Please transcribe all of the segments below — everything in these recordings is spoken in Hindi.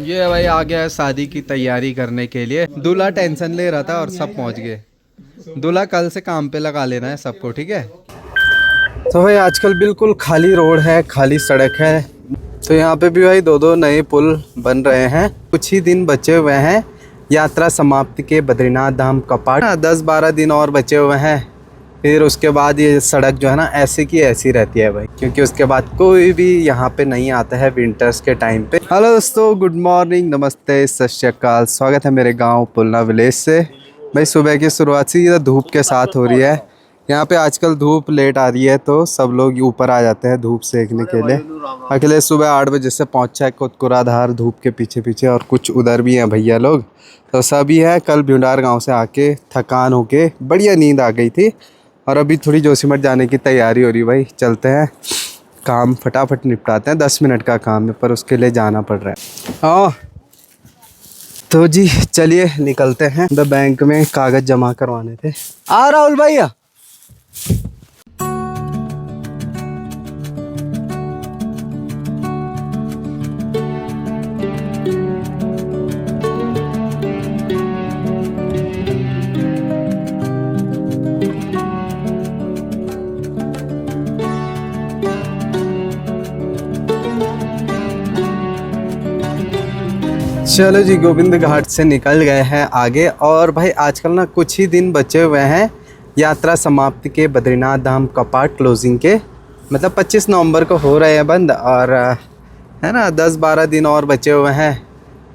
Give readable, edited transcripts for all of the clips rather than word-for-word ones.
ये भाई आ गया है शादी की तैयारी करने के लिए। दूल्हा टेंशन ले रहा था और सब पहुंच गए। दूल्हा कल से काम पे लगा लेना है सबको, ठीक है। तो भाई आजकल बिल्कुल खाली रोड है, खाली सड़क है। तो यहाँ पे भी भाई दो दो नए पुल बन रहे हैं। कुछ ही दिन बचे हुए हैं यात्रा समाप्ति के बद्रीनाथ धाम कपाट। 10-12 दिन और बचे हुए हैं। फिर उसके बाद ये सड़क जो है ना ऐसी की ऐसी रहती है भाई, क्योंकि उसके बाद कोई भी यहाँ पे नहीं आता है विंटर्स के टाइम पे। हेलो दोस्तों, गुड मॉर्निंग, नमस्ते, सत श्री अकाल। स्वागत है मेरे गांव पुलना विलेज से। भाई सुबह की शुरुआत सीधा धूप के साथ हो रही है। यहाँ पे आजकल धूप लेट आ रही है तो सब लोग ऊपर आ जाते हैं धूप सेकने के लिए। अगले सुबह 8 बजे से पहुँचा है कुतकुराधार धूप के पीछे पीछे, और कुछ उधर भी हैं भैया लोग। तो सभी है। कल भिंडार गाँव से आके थकान होके बढ़िया नींद आ गई थी, और अभी थोड़ी जोशीमठ जाने की तैयारी हो रही। भाई चलते हैं, काम फटाफट निपटाते हैं। 10 मिनट का काम है पर उसके लिए जाना पड़ रहा है। हाँ तो जी चलिए निकलते हैं। बैंक में कागज जमा करवाने थे। राहुल भैया, चलो जी गोविंद घाट से निकल गए हैं आगे। और भाई आजकल ना कुछ ही दिन बचे हुए हैं यात्रा समाप्ति के बद्रीनाथ धाम कपाट क्लोजिंग के। मतलब 25 नवंबर को हो रहे हैं बंद, और है ना 10-12 दिन और बचे हुए हैं।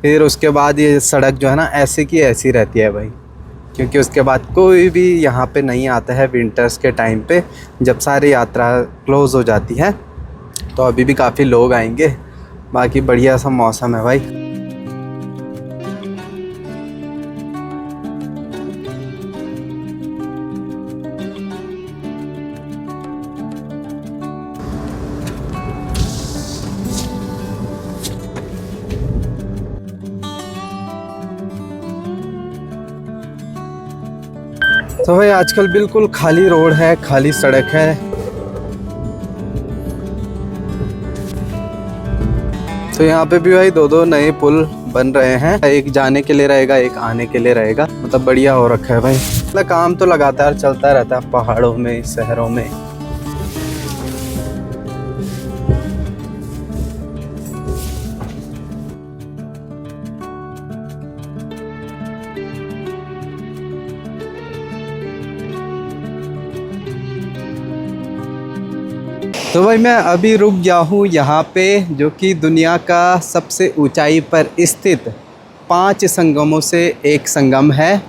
फिर उसके बाद ये सड़क जो है ना ऐसी की ऐसी रहती है भाई, क्योंकि उसके बाद कोई भी यहाँ पे नहीं आता है विंटर्स के टाइम पे, जब सारी यात्रा क्लोज़ हो जाती है। तो अभी भी काफ़ी लोग आएंगे। बाकी बढ़िया सा मौसम है भाई। तो भाई आजकल बिल्कुल खाली रोड है, खाली सड़क है। तो यहाँ पे भी भाई दो दो नए पुल बन रहे हैं। एक जाने के लिए रहेगा, एक आने के लिए रहेगा। मतलब बढ़िया हो रखा है भाई। मतलब काम तो लगातार चलता रहता है पहाड़ों में, शहरों में। तो भाई मैं अभी रुक गया हूँ यहाँ पे, जो कि दुनिया का सबसे ऊंचाई पर स्थित 5 संगमों से एक संगम है।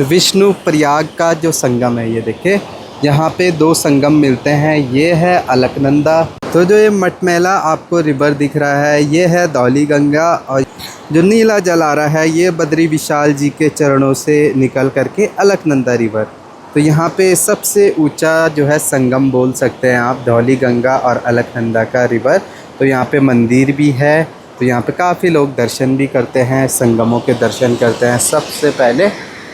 विष्णु प्रयाग का जो संगम है, ये देखिए यहाँ पे 2 संगम मिलते हैं। ये है अलकनंदा। तो जो ये मटमैला आपको रिवर दिख रहा है, ये है धौली गंगा। और जो नीला जल आ रहा है, ये बद्री विशाल जी के चरणों से निकल करके अलकनंदा रिवर। तो यहाँ पे सबसे ऊंचा जो है संगम बोल सकते हैं आप, धौली गंगा और अलकनंदा का रिवर। तो यहाँ पे मंदिर भी है। तो यहाँ पे काफ़ी लोग दर्शन भी करते हैं, संगमों के दर्शन करते हैं सबसे पहले।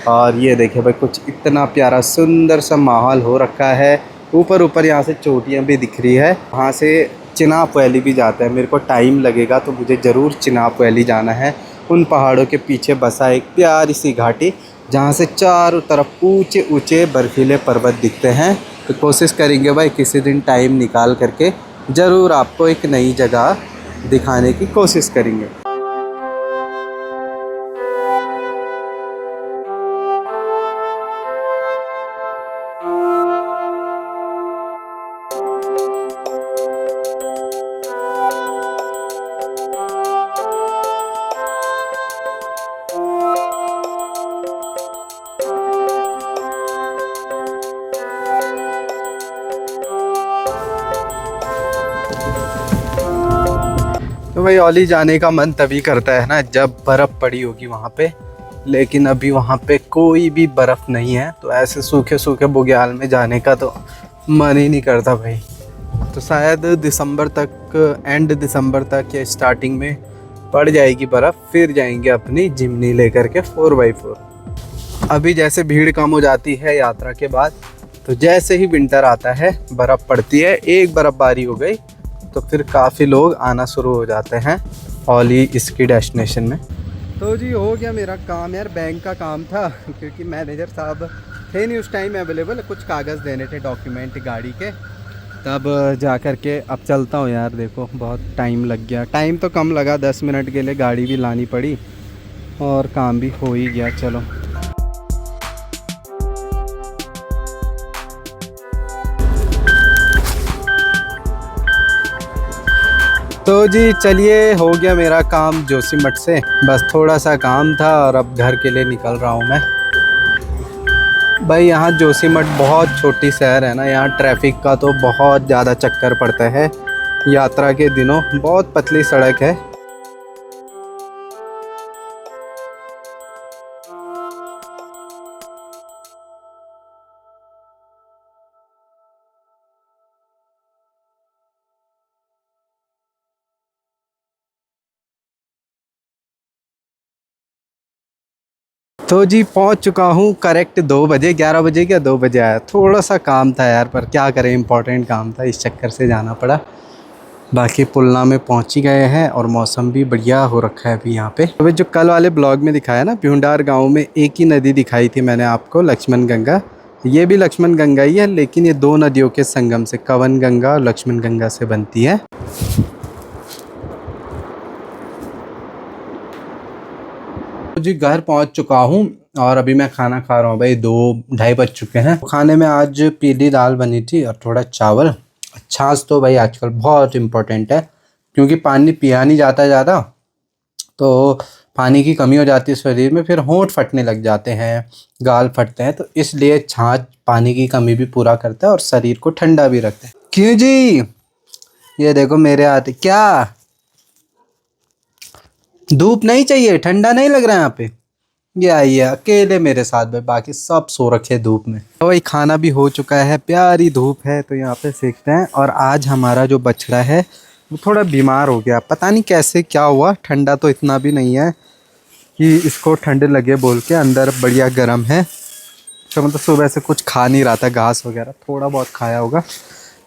और ये देखिए भाई कुछ इतना प्यारा सुंदर सा माहौल हो रखा है। ऊपर यहाँ से चोटियाँ भी दिख रही है। वहाँ से चिनाब वैली भी जाता है। मेरे को टाइम लगेगा तो मुझे ज़रूर चिनाब वैली जाना है। उन पहाड़ों के पीछे बसा एक प्यारी सी घाटी, जहाँ से चारों तरफ ऊंचे ऊंचे बर्फीले पर्वत दिखते हैं। तो कोशिश करेंगे भाई किसी दिन टाइम निकाल करके ज़रूर आपको एक नई जगह दिखाने की कोशिश करेंगे। तो भाई औली जाने का मन तभी करता है ना जब बर्फ़ पड़ी होगी वहाँ पे, लेकिन अभी वहाँ पे कोई भी बर्फ़ नहीं है। तो ऐसे सूखे सूखे बुग्याल में जाने का तो मन ही नहीं करता भाई। तो शायद दिसंबर तक, एंड दिसंबर तक या स्टार्टिंग में पड़ जाएगी बर्फ़। फिर जाएंगे अपनी जिमनी लेकर के 4x4। अभी जैसे भीड़ कम हो जाती है यात्रा के बाद, तो जैसे ही विंटर आता है बर्फ़ पड़ती है, एक बर्फ़बारी हो गई तो फिर काफ़ी लोग आना शुरू हो जाते हैं। ओली इसकी डेस्टिनेशन में। तो जी हो गया मेरा काम यार, बैंक का काम था क्योंकि मैनेजर साहब थे नहीं उस टाइम अवेलेबल, कुछ कागज़ देने थे डॉक्यूमेंट गाड़ी के, तब जा कर के अब चलता हूँ यार। देखो बहुत टाइम लग गया, टाइम तो कम लगा, 10 मिनट के लिए गाड़ी भी लानी पड़ी और काम भी हो ही गया। चलो तो जी चलिए, हो गया मेरा काम जोशीमठ से, बस थोड़ा सा काम था और अब घर के लिए निकल रहा हूँ मैं। भाई यहाँ जोशीमठ बहुत छोटी शहर है ना, यहाँ ट्रैफिक का तो बहुत ज़्यादा चक्कर पड़ता है यात्रा के दिनों, बहुत पतली सड़क है। तो जी पहुंच चुका हूं करेक्ट 2 बजे, 11 बजे क्या 2 बजे आया। थोड़ा सा काम था यार, पर क्या करें, इम्पोर्टेंट काम था, इस चक्कर से जाना पड़ा। बाकी पुलना में पहुंच ही गए हैं और मौसम भी बढ़िया हो रखा है अभी यहाँ पे। अभी जो कल वाले ब्लॉग में दिखाया ना, भ्यूंडार गांव में एक ही नदी दिखाई थी मैंने आपको, लक्ष्मण गंगा। ये भी लक्ष्मण गंगा ही है, लेकिन ये 2 नदियों के संगम से, कवन गंगा और लक्ष्मण गंगा से बनती है। तो जी घर पहुंच चुका हूं और अभी मैं खाना खा रहा हूं भाई, 2-2:30 बज चुके हैं। खाने में आज पीली दाल बनी थी और थोड़ा चावल। छाछ तो भाई आजकल बहुत इम्पोर्टेंट है, क्योंकि पानी पिया नहीं जाता ज़्यादा, तो पानी की कमी हो जाती है शरीर में, फिर होंठ फटने लग जाते हैं, गाल फटते हैं, तो इसलिए छाछ पानी की कमी भी पूरा करता है और शरीर को ठंडा भी रखता है। क्यों जी, ये देखो मेरे हाथ, क्या धूप नहीं चाहिए, ठंडा नहीं लग रहा है यहाँ पे? ये आइए अकेले मेरे साथ में, बाकी सब सो रखे धूप में। तो वही खाना भी हो चुका है, प्यारी धूप है तो यहाँ पे सेकते हैं। और आज हमारा जो बछड़ा है वो थोड़ा बीमार हो गया, पता नहीं कैसे क्या हुआ। ठंडा तो इतना भी नहीं है कि इसको ठंड लगे बोल के, अंदर बढ़िया गर्म है। तो मतलब सुबह से कुछ खा नहीं रहा था, घास वगैरह थोड़ा बहुत खाया होगा,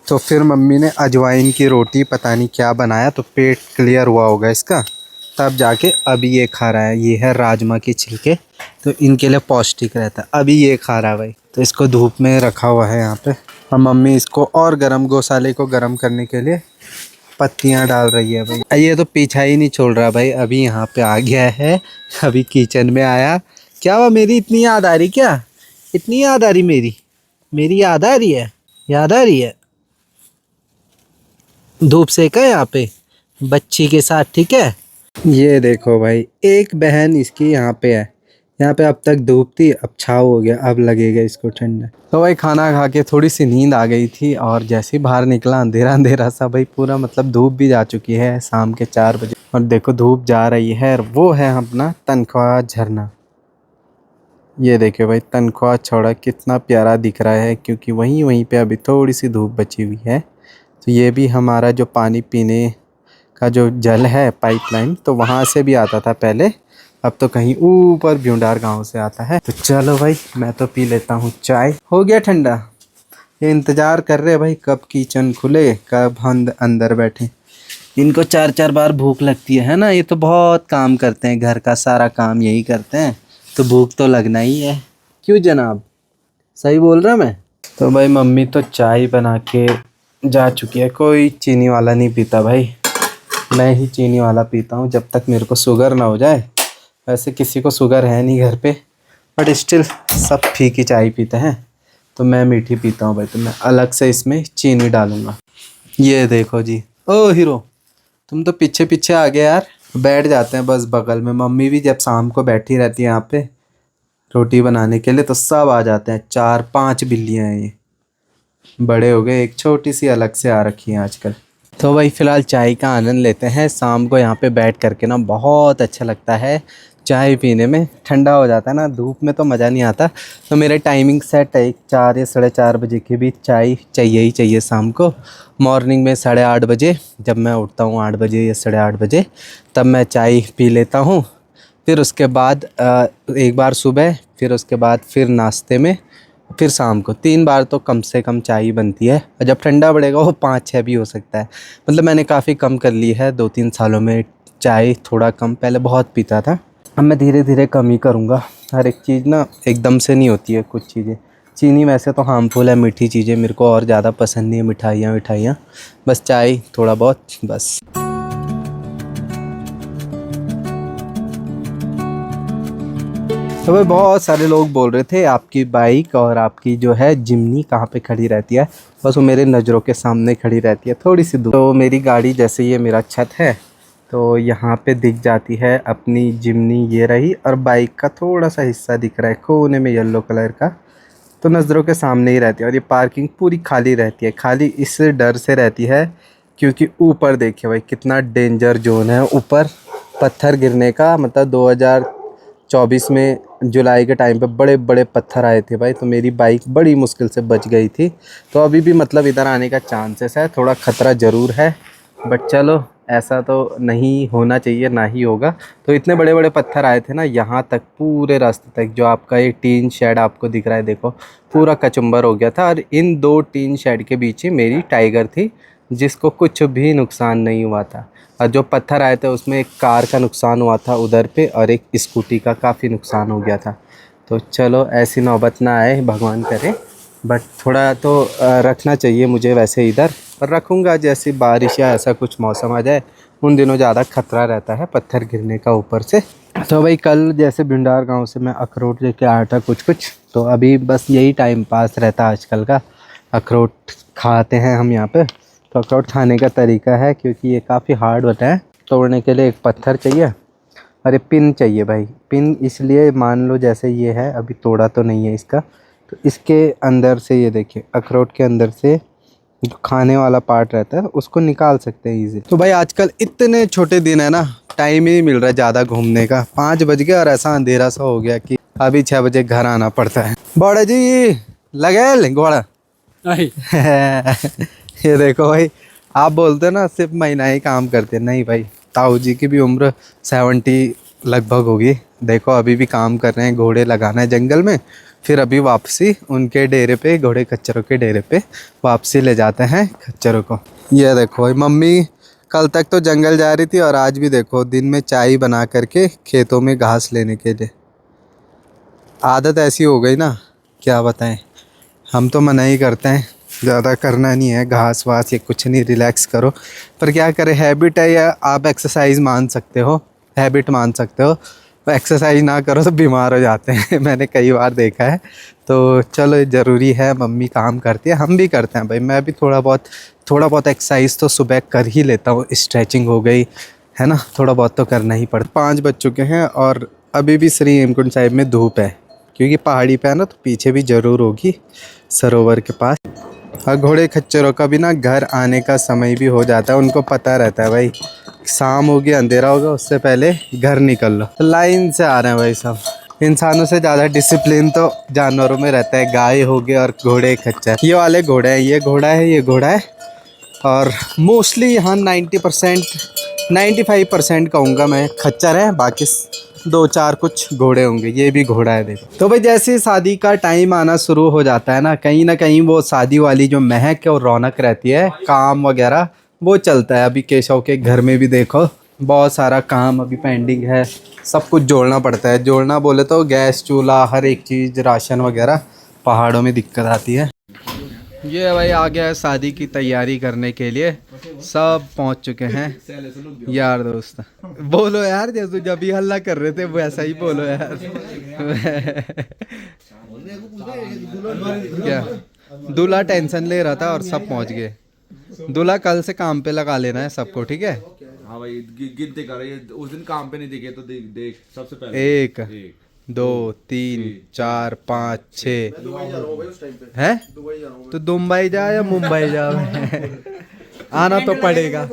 तो फिर मम्मी ने अजवाइन की रोटी पता नहीं क्या बनाया, तो पेट क्लियर हुआ होगा इसका, तब जाके अभी ये खा रहा है। ये है राजमा के छिलके, तो इनके लिए पौष्टिक रहता है, अभी ये खा रहा है भाई। तो इसको धूप में रखा हुआ है यहाँ पे, और मम्मी इसको और गरम, गौशाले को गरम करने के लिए पत्तियाँ डाल रही है भाई। ये तो पीछा ही नहीं छोड़ रहा भाई, अभी यहाँ पे आ गया है, अभी किचन में आया। क्या हुआ, मेरी इतनी याद आ रही, क्या इतनी याद आ रही मेरी याद आ रही है, याद आ रही है? धूप सेका है यहाँ पे बच्ची के साथ, ठीक है। ये देखो भाई, एक बहन इसकी यहाँ पे है, यहाँ पे अब तक धूप थी, अब छाव हो गया, अब लगेगा इसको ठंडा। तो भाई खाना खा के थोड़ी सी नींद आ गई थी, और जैसे ही बाहर निकला अंधेरा अंधेरा सा भाई पूरा, मतलब धूप भी जा चुकी है शाम के 4 बजे, और देखो धूप जा रही है, और वो है अपना तनख्वाह झरना। ये देखिए भाई तनख्वाह छोड़ा कितना प्यारा दिख रहा है, क्योंकि वहीं पे अभी थोड़ी सी धूप बची हुई है। तो ये भी हमारा जो पानी पीने का जो जल है पाइपलाइन, तो वहाँ से भी आता था पहले, अब तो कहीं ऊपर भ्यूंडार गांव से आता है। तो चलो भाई मैं तो पी लेता हूँ चाय, हो गया ठंडा। ये इंतज़ार कर रहे भाई कब किचन खुले, कब हम अंदर बैठे। इनको 4-4 बार भूख लगती है ना, ये तो बहुत काम करते हैं, घर का सारा काम यही करते हैं, तो भूख तो लगना ही है। क्यों जनाब, सही बोल रहा मैं? तो भाई मम्मी तो चाय बना के जा चुकी है, कोई चीनी वाला नहीं पीता भाई, मैं ही चीनी वाला पीता हूँ जब तक मेरे को शुगर ना हो जाए। वैसे किसी को शुगर है नहीं घर पे, बट स्टिल सब फीकी चाय पीते हैं, तो मैं मीठी पीता हूँ भाई, तो मैं अलग से इसमें चीनी डालूँगा। ये देखो जी, ओ हीरो तुम तो पीछे पीछे आ गए यार, बैठ जाते हैं बस बगल में। मम्मी भी जब शाम को बैठी रहती है यहाँ पे रोटी बनाने के लिए, तो सब आ जाते हैं, 4-5 बिल्लियाँ हैं, ये बड़े हो गए, एक छोटी सी अलग से आ रखी है आजकल। तो भाई फ़िलहाल चाय का आनंद लेते हैं, शाम को यहाँ पे बैठ करके ना बहुत अच्छा लगता है चाय पीने में, ठंडा हो जाता है ना, धूप में तो मज़ा नहीं आता। तो मेरे टाइमिंग सेट है 4 या 4:30 बजे के बीच चाय चाहिए ही चाहिए शाम को। मॉर्निंग में 8:30 बजे जब मैं उठता हूँ, 8 बजे या 8:30 बजे, तब मैं चाय पी लेता हूँ। फिर उसके बाद एक बार सुबह, फिर उसके बाद फिर नाश्ते में, फिर शाम को 3 बार तो कम से कम चाय बनती है। और जब ठंडा पड़ेगा वो 5-6 भी हो सकता है, मतलब मैंने काफ़ी कम कर ली है 2-3 सालों में चाय थोड़ा कम, पहले बहुत पीता था, अब मैं धीरे धीरे कम ही करूँगा। हर एक चीज़ ना एकदम से नहीं होती है, कुछ चीज़ें। चीनी वैसे तो हार्मफुल है, मीठी चीज़ें मेरे को और ज़्यादा पसंद नहीं है, मिठाइयाँ, बस चाय थोड़ा बहुत बस। तो भाई बहुत सारे लोग बोल रहे थे आपकी बाइक और आपकी जो है जिमनी कहाँ पे खड़ी रहती है। बस वो मेरे नज़रों के सामने खड़ी रहती है, थोड़ी सी दूर। तो मेरी गाड़ी जैसे ये मेरा छत है तो यहाँ पे दिख जाती है अपनी जिमनी, ये रही, और बाइक का थोड़ा सा हिस्सा दिख रहा है कोने में येलो कलर का, तो नज़रों के सामने ही रहती है। और ये पार्किंग पूरी खाली रहती है, खाली इस डर से रहती है क्योंकि ऊपर देखिए भाई कितना डेंजर जोन है ऊपर, पत्थर गिरने का। मतलब 2024 में जुलाई के टाइम पे बड़े बड़े पत्थर आए थे भाई, तो मेरी बाइक बड़ी मुश्किल से बच गई थी। तो अभी भी मतलब इधर आने का चांसेस है, थोड़ा ख़तरा ज़रूर है, बट चलो ऐसा तो नहीं होना चाहिए, ना ही होगा। तो इतने बड़े बड़े पत्थर आए थे ना यहाँ तक, पूरे रास्ते तक। जो आपका ये टीन शेड आपको दिख रहा है देखो, पूरा कचुम्बर हो गया था। और इन 2 टीन शेड के बीच ही मेरी टाइगर थी जिसको कुछ भी नुकसान नहीं हुआ था। और जो पत्थर आए थे उसमें एक कार का नुकसान हुआ था उधर पे, और एक स्कूटी का काफ़ी नुकसान हो गया था। तो चलो ऐसी नौबत ना आए, भगवान करे, बट थोड़ा तो रखना चाहिए मुझे वैसे इधर, और रखूँगा। जैसी बारिश या ऐसा कुछ मौसम आ जाए उन दिनों ज़्यादा खतरा रहता है पत्थर गिरने का ऊपर से। तो भाई कल जैसे भिंडार गांव से मैं अखरोट लेके आया था कुछ, तो अभी बस यही टाइम पास रहता है आजकल का, अखरोट खाते हैं हम यहाँ पे। तो अखरोट खाने का तरीका है, क्योंकि ये काफ़ी हार्ड होता है, तोड़ने के लिए एक पत्थर चाहिए, अरे पिन चाहिए भाई। पिन इसलिए मान लो जैसे ये है, अभी तोड़ा तो नहीं है इसका, तो इसके अंदर से ये देखिए अखरोट के अंदर से जो खाने वाला पार्ट रहता है उसको निकाल सकते हैं इजी। तो भाई आजकल इतने छोटे दिन है ना, टाइम ही नहीं मिल रहा है ज़्यादा घूमने का। 5 बज गए और ऐसा अंधेरा सा हो गया कि अभी 6 बजे घर आना पड़ता है। बड़ा जी लगे घोड़ा ये देखो भाई, आप बोलते हो ना सिर्फ महीना ही काम करते, नहीं भाई, ताऊ जी की भी उम्र 70 लगभग होगी। देखो अभी भी काम कर रहे हैं, घोड़े लगाना है जंगल में, फिर अभी वापसी उनके डेरे पे, घोड़े खच्चरों के डेरे पे वापसी ले जाते हैं खच्चरों को। ये देखो भाई, मम्मी कल तक तो जंगल जा रही थी और आज भी देखो दिन में चाय बना करके खेतों में घास लेने के लिए। आदत ऐसी हो गई ना, क्या बताएं। हम तो मना ही करते हैं, ज़्यादा करना नहीं है, घास वास ये कुछ नहीं, रिलैक्स करो। पर क्या करें, हैबिट है, या आप एक्सरसाइज मान सकते हो, हैबिट मान सकते हो। एक्सरसाइज ना करो तो बीमार हो जाते हैं मैंने कई बार देखा है। तो चलो ज़रूरी है, मम्मी काम करती है, हम भी करते हैं भाई। मैं भी थोड़ा बहुत एक्सरसाइज तो सुबह कर ही लेता हूँ, स्ट्रेचिंग हो गई है ना, थोड़ा बहुत तो करना ही पड़ता। 5 बज चुके हैं और अभी भी श्री हेमकुंड साहिब में धूप है, क्योंकि पहाड़ी पे है ना, तो पीछे भी ज़रूर होगी सरोवर के पास। और घोड़े खच्चरों का भी ना घर आने का समय भी हो जाता है, उनको पता रहता है भाई शाम होगी, अंधेरा होगा, उससे पहले घर निकल लो। तो लाइन से आ रहे हैं भाई सब। इंसानों से ज़्यादा डिसिप्लिन तो जानवरों में रहता है, गाय हो गए और घोड़े खच्चर। ये वाले घोड़े हैं, ये घोड़ा है, ये घोड़ा है। और मोस्टली यहाँ 95% कहूँगा मैं खच्चर है, बाकी 2-4 कुछ घोड़े होंगे। ये भी घोड़ा है देखो। तो भाई जैसे शादी का टाइम आना शुरू हो जाता है ना कहीं वो शादी वाली जो महक और रौनक रहती है, काम वगैरह वो चलता है। अभी केशव के घर में भी देखो बहुत सारा काम अभी पेंडिंग है, सब कुछ जोड़ना पड़ता है। जोड़ना बोले तो गैस चूल्हा हर एक चीज़, राशन वगैरह, पहाड़ों में दिक्कत आती है। ये भाई आ गया है शादी की तैयारी करने के लिए, सब पहुंच चुके हैं यार दोस्त। बोलो यार, जैसे जब भी हल्ला कर रहे थे वैसा ही बोलो यार क्या दूल्हा टेंशन ले रहा था और सब पहुंच गए। दूल्हा कल से काम पे लगा लेना है सबको, ठीक है। हाँ भाई गिनती कर, उस दिन काम पे नहीं दिखे तो देख सबसे पहले 1 2 3 4 5 6 है। तो दुबई जा या मुंबई जा आना तो पड़ेगा,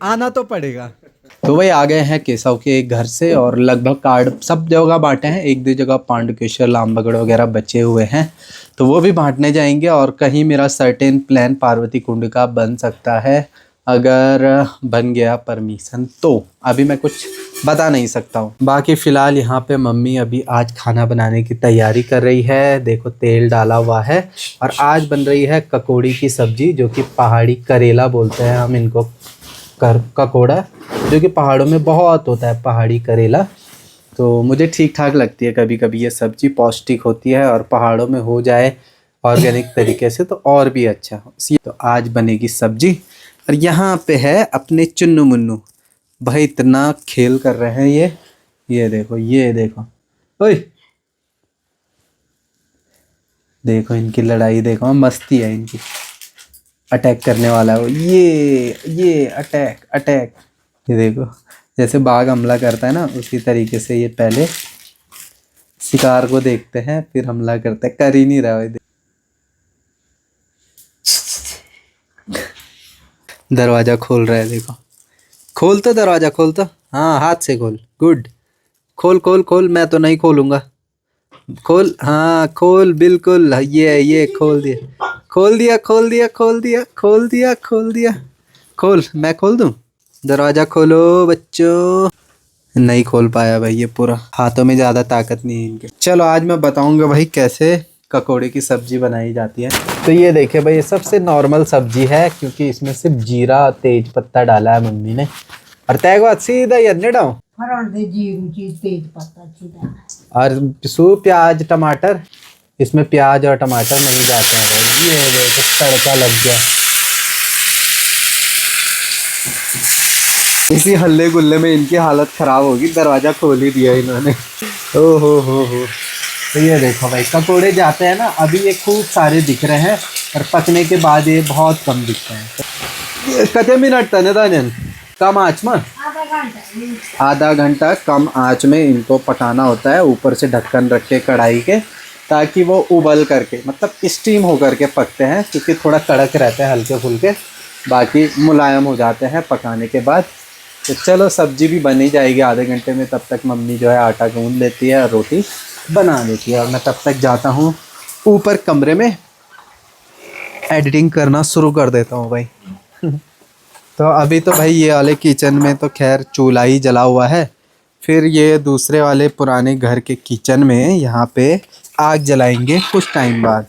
आना तो पड़ेगा। तो वही आ गए हैं केशव के घर से, और लगभग कार्ड सब जगह बांटे हैं, 1-2 जगह पांडुकेश्वर लामबगड़ वगैरह बचे हुए हैं, तो वो भी बांटने जाएंगे। और कहीं मेरा सर्टेन प्लान पार्वती कुंड का बन सकता है, अगर बन गया परमिशन तो। अभी मैं कुछ बता नहीं सकता हूँ। बाकी फ़िलहाल यहाँ पे मम्मी अभी आज खाना बनाने की तैयारी कर रही है। देखो तेल डाला हुआ है, और आज बन रही है ककौड़ी की सब्ज़ी, जो कि पहाड़ी करेला बोलते हैं हम इनको, ककोड़ा, जो कि पहाड़ों में बहुत होता है, पहाड़ी करेला। तो मुझे ठीक ठाक लगती है कभी कभी ये सब्जी, पौष्टिक होती है और पहाड़ों में हो जाए ऑर्गेनिक तरीके से तो और भी अच्छा हो। तो आज बनेगी सब्जी और यहाँ पे है अपने चुन्नू मुन्नू भाई, इतना खेल कर रहे हैं ये देखो, ये देखो, ओए देखो इनकी लड़ाई, देखो मस्ती है इनकी। अटैक करने वाला है वो, ये अटैक अटैक, ये देखो जैसे बाघ हमला करता है ना, उसी तरीके से ये पहले शिकार को देखते हैं फिर हमला करते हैं। कर ही नहीं रहा है। दरवाजा खोल रहा है, देखो खोल तो, दरवाजा खोल तो, हाँ हाथ से खोल, गुड, खोल खोल खोल, मैं तो नहीं खोलूंगा, खोल, हाँ खोल, बिल्कुल, ये खोल दिया, खोल दिया खोल दिया खोल दिया खोल दिया खोल दिया, खोल, मैं खोल दूं, दरवाजा खोलो बच्चों। नहीं खोल पाया भाई, ये पूरा हाथों में ज़्यादा ताकत नहीं है इनके। चलो आज मैं बताऊंगा भाई कैसे ककोड़े की सब्जी बनाई जाती है। तो ये देखिए भाई, ये सबसे नॉर्मल सब्जी है क्योंकि इसमें सिर्फ जीरा तेज पत्ता डाला है मम्मी ने, और तैगो सीधा ये डाउ और सू प्याज टमाटर, इसमें प्याज और टमाटर नहीं जाते हैं भाई। ये देखो तड़का लग गया, इसी हल्ले गुल्ले में इनकी हालत खराब होगी, दरवाजा खोल ही दिया इन्होंने। ओ हो। तो ये देखो भाई, ककोड़े जाते हैं ना, अभी ये खूब सारे दिख रहे हैं और पकने के बाद ये बहुत कम दिखते हैं। कितने मिनट तने दानन कम आंच में, आधा घंटा कम आंच में इनको पकाना होता है, ऊपर से ढक्कन रख के कढ़ाई के, ताकि वो उबल करके मतलब स्टीम हो करके पकते हैं, क्योंकि थोड़ा कड़क रहते हैं हल्के फुल्के, बाकी मुलायम हो जाते हैं पकाने के बाद। तो चलो सब्जी भी बन ही जाएगी आधे घंटे में, तब तक मम्मी जो है आटा गूंद लेती है और रोटी बना देती है, और मैं तब तक जाता हूँ ऊपर कमरे में एडिटिंग करना शुरू कर देता हूँ भाई। तो अभी तो भाई ये वाले किचन में तो खैर चूल्हा ही जला हुआ है, फिर ये दूसरे वाले पुराने घर के किचन में यहाँ पे आग जलाएंगे कुछ टाइम बाद।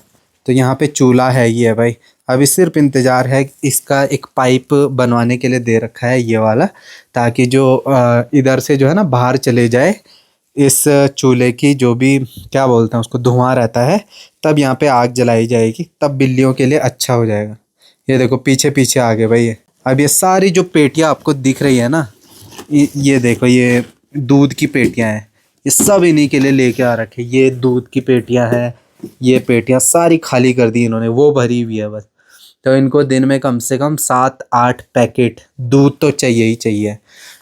तो यहाँ पे चूल्हा है ही है भाई, अभी सिर्फ इंतज़ार है, इसका एक पाइप बनवाने के लिए दे रखा है ये वाला, ताकि जो इधर से जो है ना बाहर चले जाए, इस चूल्हे की जो भी क्या बोलते हैं उसको, धुआं रहता है, तब यहाँ पे आग जलाई जाएगी, तब बिल्लियों के लिए अच्छा हो जाएगा। ये देखो पीछे पीछे आ गए भाई। अब ये सारी जो पेटियाँ आपको दिख रही है ना, ये देखो, ये दूध की पेटियाँ हैं, ये सब इन्हीं के लिए लेके आ रखे। ये दूध की पेटियाँ हैं, ये पेटियाँ सारी खाली कर दी इन्होंने, वो भरी हुई है बस। तो इनको दिन में कम से कम 7-8 पैकेट दूध तो चाहिए ही चाहिए।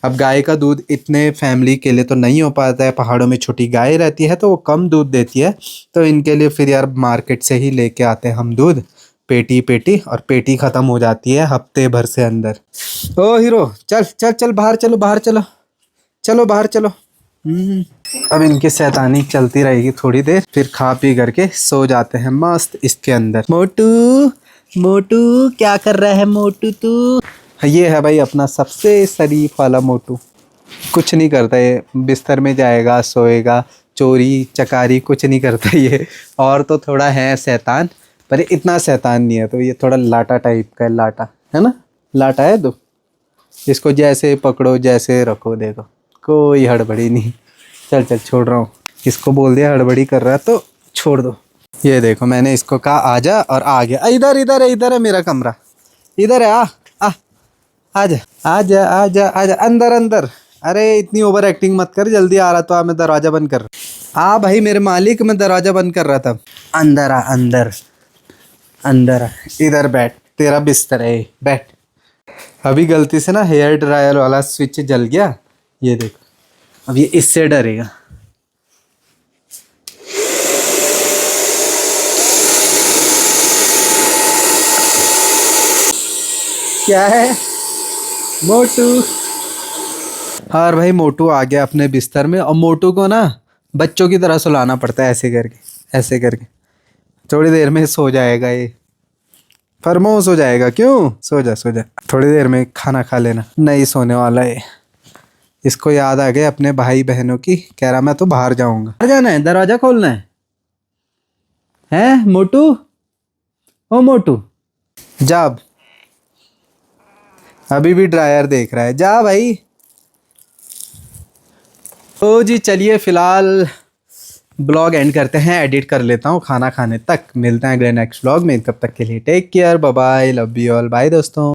अब गाय का दूध इतने फैमिली के लिए तो नहीं हो पाता है, पहाड़ों में छोटी गाय रहती है तो वो कम दूध देती है, तो इनके लिए फिर यार मार्केट से ही लेके आते हैं हम दूध, पेटी, और पेटी ख़त्म हो जाती है हफ्ते भर से अंदर। ओ हीरो, चल चल चल बाहर चलो, बाहर चलो, चलो बाहर चलो। अब इनकी शैतानी चलती रहेगी थोड़ी देर, फिर खा पी करके सो जाते हैं मस्त इसके अंदर। मोटू क्या कर रहा है मोटू तू? ये है भाई अपना सबसे शरीफ वाला मोटू, कुछ नहीं करता ये, बिस्तर में जाएगा सोएगा, चोरी चकारी कुछ नहीं करता ये। और तो थोड़ा है शैतान, पर इतना शैतान नहीं है, तो ये थोड़ा लाटा टाइप का है, लाटा है ना, लाटा है। तो इसको जैसे पकड़ो जैसे रखो, देखो कोई हड़बड़ी नहीं। चल चल छोड़ रहा हूँ, इसको बोल दिया हड़बड़ी कर रहा है तो छोड़ दो। ये देखो मैंने इसको कहा आजा और आ गया। इधर इधर है, इधर है मेरा कमरा, इधर है, आजा आजा आजा आजा अंदर अंदर। अरे इतनी ओवर एक्टिंग मत कर, जल्दी आ रहा तो आ, मैं दरवाजा बंद कर, आ भाई मेरे मालिक, मैं दरवाजा बंद कर रहा था। अंदर आ, अंदर अंदर आ, इधर बैठ, तेरा बिस्तर है, बैठ। अभी गलती से ना हेयर ड्रायर वाला स्विच जल गया, ये देखो, अब ये इससे डरेगा। क्या है मोटू? और भाई मोटू आ गया अपने बिस्तर में, और मोटू को ना बच्चों की तरह सुलाना पड़ता है, ऐसे करके थोड़ी देर में सो जाएगा ये, फरमोश हो जाएगा। क्यों? सो जा सो जा, थोड़ी देर में खाना खा लेना, नहीं सोने वाला है। इसको याद आ गया अपने भाई बहनों की, कह रहा मैं तो बाहर जाऊंगा। बाहर जाना है, दरवाजा खोलना है मोटू? ओ मोटू जा, अब अभी भी ड्रायर देख रहा है, जा भाई। तो जी चलिए फिलहाल ब्लॉग एंड करते हैं, एडिट कर लेता हूँ खाना खाने तक। मिलते हैं अगले नेक्स्ट ब्लॉग में, तब तक के लिए take care, bye bye, love you all, bye दोस्तों।